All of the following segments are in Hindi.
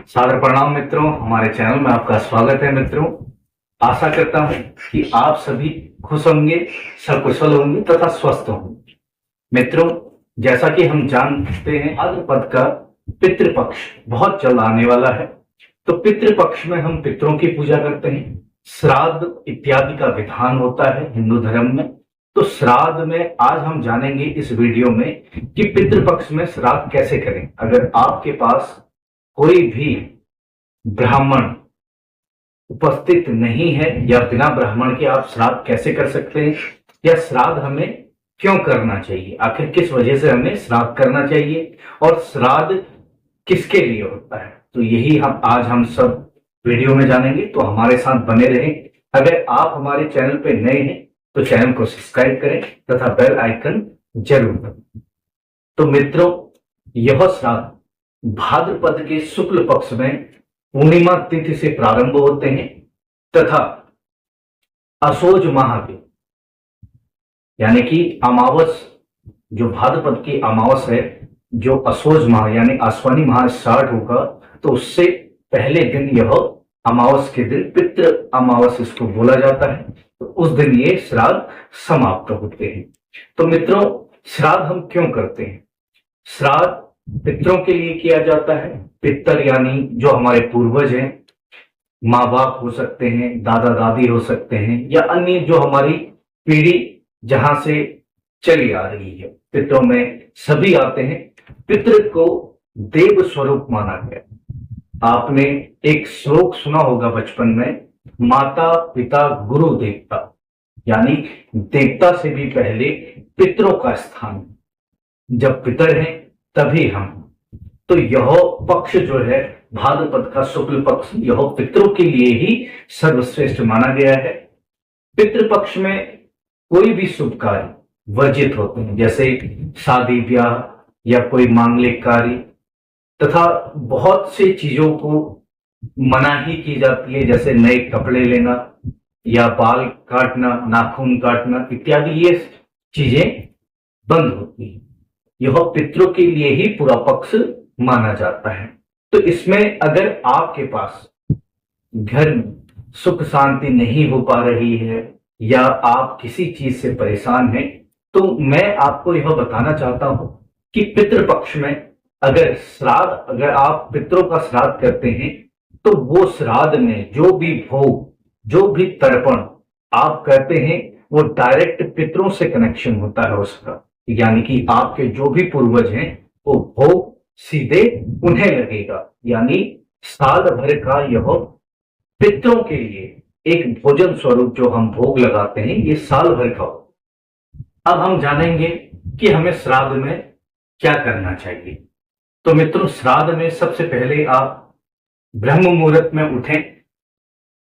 सादर प्रणाम मित्रों, हमारे चैनल में आपका स्वागत है। मित्रों, आशा करता हूं कि आप सभी खुश होंगे, सकुशल होंगे तथा स्वस्थ होंगे। मित्रों, जैसा कि हम जानते हैं, भाद्रपद का पितृपक्ष बहुत जल्द आने वाला है। तो पितृपक्ष में हम पितरों की पूजा करते हैं, श्राद्ध इत्यादि का विधान होता है हिंदू धर्म में। तो श्राद्ध में आज हम जानेंगे इस वीडियो में कि पितृपक्ष में श्राद्ध कैसे करें। अगर आपके पास कोई भी ब्राह्मण उपस्थित नहीं है या बिना ब्राह्मण के आप श्राद्ध कैसे कर सकते हैं, या श्राद्ध हमें क्यों करना चाहिए, आखिर किस वजह से हमें श्राद्ध करना चाहिए और श्राद्ध किसके लिए होता है, तो यही हम सब वीडियो में जानेंगे। तो हमारे साथ बने रहें। अगर आप हमारे चैनल पे नए हैं तो चैनल को सब्सक्राइब करें तथा बेल आइकन जरूर दबाएं। तो मित्रों, यह श्राद्ध भाद्रपद के शुक्ल पक्ष में पूर्णिमा तिथि से प्रारंभ होते हैं तथा असोज माह के यानी कि अमावस, जो भाद्रपद की अमावस है, जो असोज माह यानी आश्वानी माह स्टार्ट होगा, तो उससे पहले दिन यह अमावस के दिन पितृ अमावस इसको बोला जाता है। तो उस दिन ये श्राद्ध समाप्त होते हैं। तो मित्रों, श्राद्ध हम क्यों करते हैं? श्राद्ध पितरों के लिए किया जाता है। पितर यानी जो हमारे पूर्वज हैं, माँ बाप हो सकते हैं, दादा दादी हो सकते हैं, या अन्य जो हमारी पीढ़ी जहां से चली आ रही है, पितरों में सभी आते हैं। पितृ को देव स्वरूप माना गया। आपने एक श्लोक सुना होगा बचपन में, माता पिता गुरु देवता, यानी देवता से भी पहले पितरों का स्थान। जब पितर हैं तभी हम। तो यह पक्ष जो है भाद्रपद का शुक्ल पक्ष, यह पितरों के लिए ही सर्वश्रेष्ठ माना गया है। पितृपक्ष में कोई भी शुभ कार्य वर्जित होते हैं, जैसे शादी ब्याह या कोई मांगलिक कार्य, तथा बहुत से चीजों को मनाही की जाती है, जैसे नए कपड़े लेना या बाल काटना, नाखून काटना इत्यादि, ये चीजें बंद होती है। यह पितरों के लिए ही पूरा पक्ष माना जाता है। तो इसमें अगर आपके पास घर में सुख शांति नहीं हो पा रही है या आप किसी चीज से परेशान हैं, तो मैं आपको यह बताना चाहता हूं कि पितृपक्ष में अगर आप पितरों का श्राद्ध करते हैं, तो वो श्राद्ध में जो भी भोग, जो भी तर्पण आप करते हैं, वो डायरेक्ट पितरों से कनेक्शन होता है उसका। यानी कि आपके जो भी पूर्वज हैं, वो भोग सीधे उन्हें लगेगा। यानी साल भर का यह पितरों के लिए एक भोजन स्वरूप जो हम भोग लगाते हैं, ये साल भर का हो। अब हम जानेंगे कि हमें श्राद्ध में क्या करना चाहिए। तो मित्रों, श्राद्ध में सबसे पहले आप ब्रह्म मुहूर्त में उठें,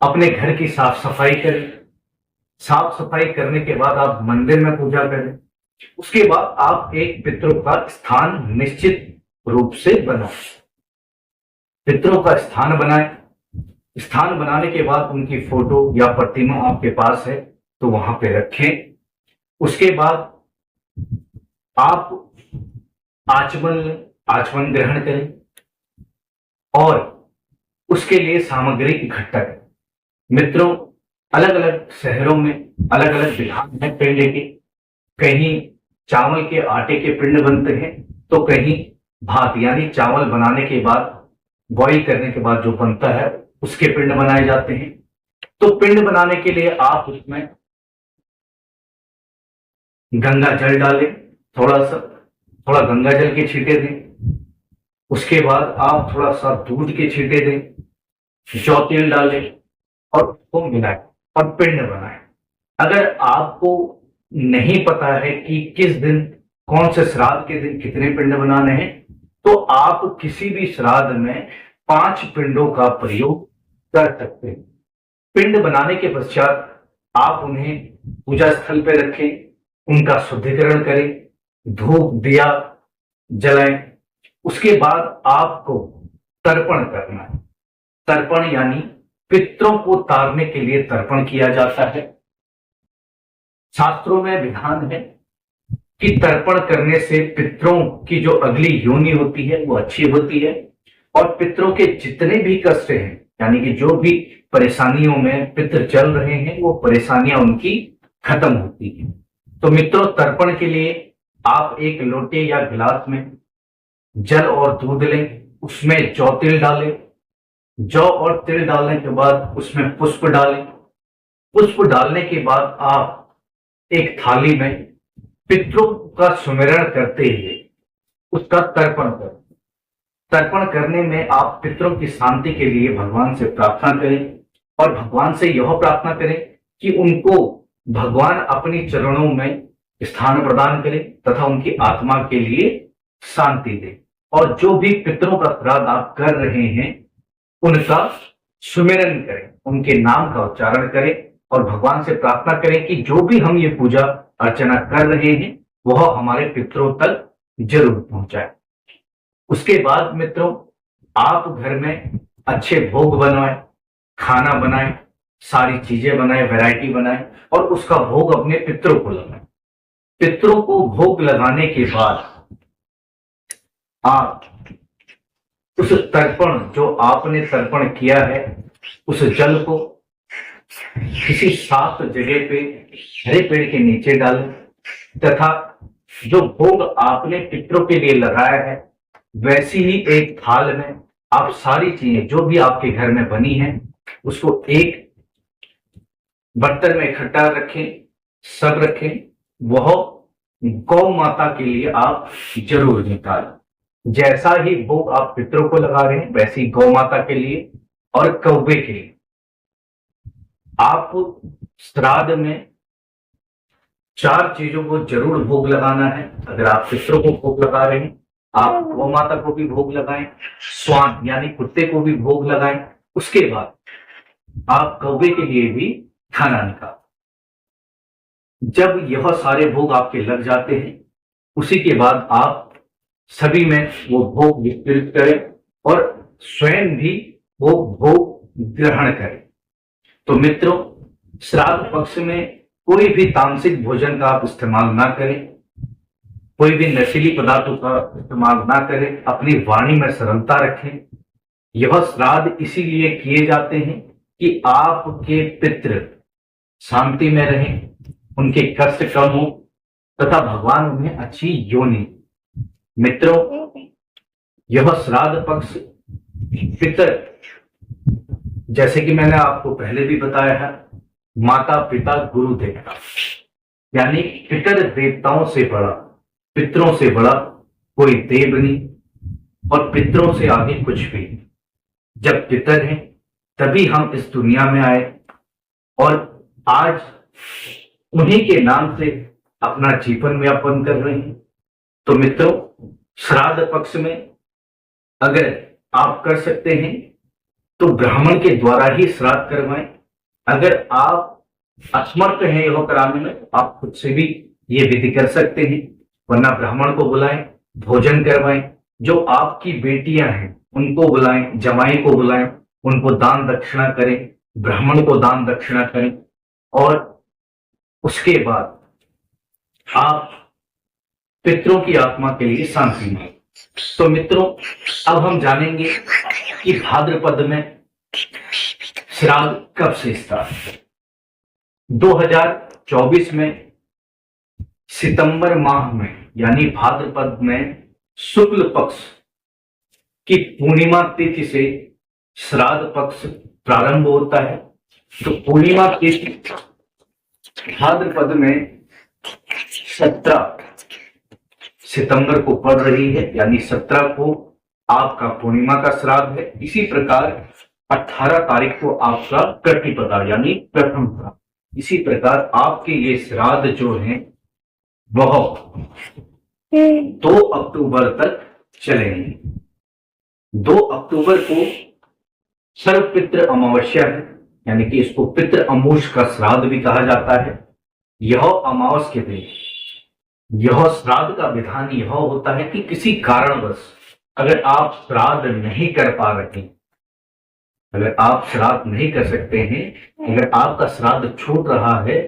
अपने घर की साफ सफाई करें। साफ सफाई करने के बाद आप मंदिर में पूजा करें। उसके बाद आप एक पितरों का स्थान निश्चित रूप से बनाएं। पितरों का स्थान बनाएं। स्थान बनाने के बाद उनकी फोटो या प्रतिमा आपके पास है तो वहां पे रखें। उसके बाद आप आचमन ग्रहण करें और उसके लिए सामग्री इकट्ठा करें। मित्रों, अलग अलग शहरों में अलग अलग विधान है पिंड के। कहीं चावल के आटे के पिंड बनते हैं, तो कहीं भात यानी चावल बनाने के बाद, बॉईल करने के बाद जो बनता है, उसके पिंड बनाए जाते हैं। तो पिंड बनाने के लिए आप उसमें गंगा जल डालें, थोड़ा गंगा जल के छींटे दें। उसके बाद आप थोड़ा सा दूध के छींटे दें, जौ तेल डालें और उसको मिलाएं और पिंड बनाएं। अगर आपको नहीं पता है कि किस दिन, कौन से श्राद्ध के दिन कितने पिंड बनाने हैं, तो आप किसी भी श्राद्ध में 5 पिंडों का प्रयोग कर सकते हैं। पिंड बनाने के पश्चात आप उन्हें पूजा स्थल पर रखें, उनका शुद्धिकरण करें, धूप दिया जलाएं। उसके बाद आपको तर्पण करना है। तर्पण यानी पितरों को तारने के लिए तर्पण किया जाता है। शास्त्रों में विधान है कि तर्पण करने से पितरों की जो अगली योनि होती है वो अच्छी होती है। और पितरों के जितने भी कष्ट हैं, यानी कि जो भी परेशानियों में पितर चल रहे हैं, वो परेशानियां उनकी खत्म होती हैं। तो मित्रों, तर्पण के लिए आप एक लोटे या गिलास में जल और दूध लें, उसमें जौ तिल डालें। जौ और तिल डालने के बाद उसमें पुष्प डालें। पुष्प डालने के बाद आप एक थाली में पितरों का सुमिरन करते हुए उसका तर्पण करें। तर्पण करने में आप पितरों की शांति के लिए भगवान से प्रार्थना करें और भगवान से यह प्रार्थना करें कि उनको भगवान अपने चरणों में स्थान प्रदान करें तथा उनकी आत्मा के लिए शांति दे। और जो भी पितरों का श्राद्ध आप कर रहे हैं उनका सुमिरन करें, उनके नाम का उच्चारण करें और भगवान से प्रार्थना करें कि जो भी हम ये पूजा अर्चना कर रहे हैं वह हमारे पितरों तक जरूर पहुंचाए। उसके बाद मित्रों, आप घर में अच्छे भोग बनवाएं, खाना बनाएं, सारी चीजें बनाएं, वैरायटी बनाएं और उसका भोग अपने पितरों को लगाएं। पितरों को भोग लगाने के बाद आप उस तर्पण जो आपने तर्पण किया है उस जल को किसी साफ जगह पे हरे पेड़ के नीचे डालें तथा जो भोग आपने पितरों के लिए लगाया है वैसी ही एक थाल में आप सारी चीजें जो भी आपके घर में बनी है उसको एक बर्तन में इकट्ठा रखें, सब रखें। वह गौ माता के लिए आप जरूर निकालें। जैसा ही भोग आप पितरों को लगा रहे हैं वैसी गौ माता के लिए और कौवे के लिए आप श्राद्ध में 4 चीजों को जरूर भोग लगाना है। अगर आप पितरों को भोग लगा रहे हैं, आप गौ माता को भी भोग लगाएं, स्वान यानी कुत्ते को भी भोग लगाएं। उसके बाद आप कौवे के लिए भी खाना निकालें। जब यह सारे भोग आपके लग जाते हैं उसी के बाद आप सभी में वो भोग वितरित करें और स्वयं भी वो भोग ग्रहण करें। तो मित्रों, श्राद्ध पक्ष में कोई भी तामसिक भोजन का आप इस्तेमाल ना करें, कोई भी नशीली पदार्थों का इस्तेमाल ना करें, अपनी वाणी में सरलता रखें। यह श्राद्ध इसीलिए किए जाते हैं कि आपके पितृ शांति में रहें, उनके कष्ट कम हो तथा भगवान उन्हें अच्छी योनि। मित्रों, यह श्राद्ध पक्ष पितर, जैसे कि मैंने आपको पहले भी बताया है, माता पिता गुरु देवता, यानी पितर देवताओं से बड़ा, पितरों से बड़ा कोई देव नहीं और पितरों से आगे कुछ भी। जब पितर हैं तभी हम इस दुनिया में आए और आज उन्हीं के नाम से अपना जीवन व्यापन कर रहे हैं। तो मित्रों, श्राद्ध पक्ष में अगर आप कर सकते हैं तो ब्राह्मण के द्वारा ही श्राद्ध करवाएं। अगर आप असमर्थ हैं यह कराने में, आप खुद से भी ये विधि कर सकते हैं, वरना ब्राह्मण को बुलाएं, भोजन करवाएं। जो आपकी बेटियां हैं उनको बुलाएं, जमाई को बुलाएं, उनको दान दक्षिणा करें, ब्राह्मण को दान दक्षिणा करें और उसके बाद आप पितरों की आत्मा के लिए शांति मांगे। तो मित्रों, अब हम जानेंगे कि भाद्रपद में श्राद्ध कब से स्टार्ट। 2024 में सितंबर माह में यानी भाद्रपद में शुक्ल पक्ष की पूर्णिमा तिथि से श्राद्ध पक्ष प्रारंभ होता है। तो पूर्णिमा तिथि भाद्रपद में 17 सितंबर को पड़ रही है, यानी 17 को आपका पूर्णिमा का श्राद्ध है। इसी प्रकार 18 तारीख को आपका प्रतिपदा यानी प्रथम श्राद्ध। इसी प्रकार आपके ये श्राद्ध जो हैं वह 2 अक्टूबर तक चलेंगे। 2 अक्टूबर को सर्वपितृ अमावस्या है, यानी कि इसको पितृ अमूष का श्राद्ध भी कहा जाता है। यह अमावस के दिन यह श्राद्ध का विधान यह होता है कि किसी कारणवश अगर आप श्राद्ध नहीं कर पा रहे, अगर आप श्राद्ध नहीं कर सकते हैं, अगर आपका श्राद्ध छूट रहा है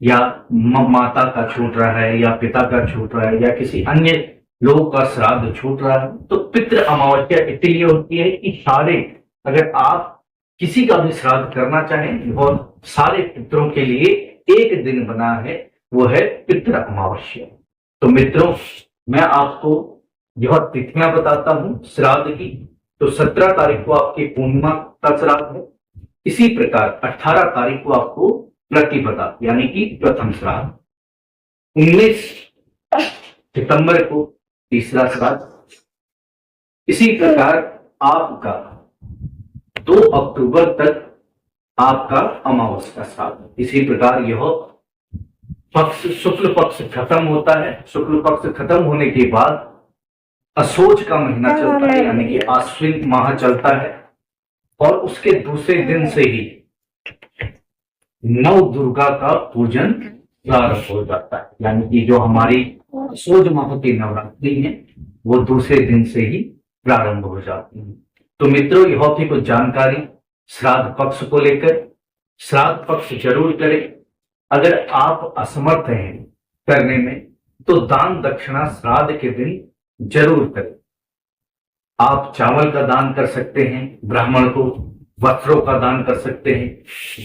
या माता का छूट रहा है या पिता का छूट रहा है या किसी अन्य लोगों का श्राद्ध छूट रहा है। तो पितृ अमावस्या इसलिए होती है कि सारे, अगर आप किसी का भी श्राद्ध करना चाहें और सारे पितरों के लिए एक दिन बना है, वो है पितृ अमावस्या। तो मित्रों, मैं आपको यह तिथियां बताता हूं श्राद्ध की। तो 17 तारीख को आपकी पूर्णिमा का श्राद्ध है। इसी प्रकार 18 तारीख को आपको प्रतिपदा यानी कि प्रथम श्राद्ध, 19 सितंबर को तीसरा श्राद्ध, इसी प्रकार आपका 2 अक्टूबर तक आपका अमावस्या श्राद्ध। इसी प्रकार यह पक्ष, शुक्ल पक्ष खत्म होता है। शुक्ल पक्ष खत्म होने के बाद असोज का महीना चलता है यानी कि आश्विन माह चलता है, और उसके दूसरे दिन से ही नव दुर्गा का पूजन प्रारंभ हो जाता है। यानी कि जो हमारी असोज माह की नवरात्रि है वो दूसरे दिन से ही प्रारंभ हो जाती है। तो मित्रों, यह थी कुछ जानकारी श्राद्ध पक्ष को लेकर। श्राद्ध पक्ष जरूर करें। अगर आप असमर्थ हैं करने में तो दान दक्षिणा श्राद्ध के दिन जरूर करें। आप चावल का दान कर सकते हैं ब्राह्मण को, वस्त्रों का दान कर सकते हैं,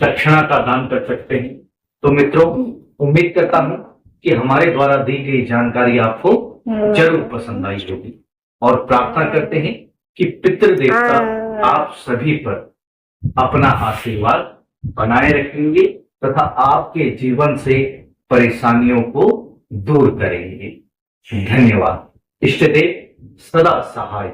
दक्षिणा का दान कर सकते हैं। तो मित्रों, उम्मीद करता हूं कि हमारे द्वारा दी गई जानकारी आपको जरूर पसंद आई होगी, और प्रार्थना करते हैं कि पितृदेवता आप सभी पर अपना आशीर्वाद बनाए रखेंगे तथा आपके जीवन से परेशानियों को दूर करेंगे। धन्यवाद। इष्टदेव सदा सहाय।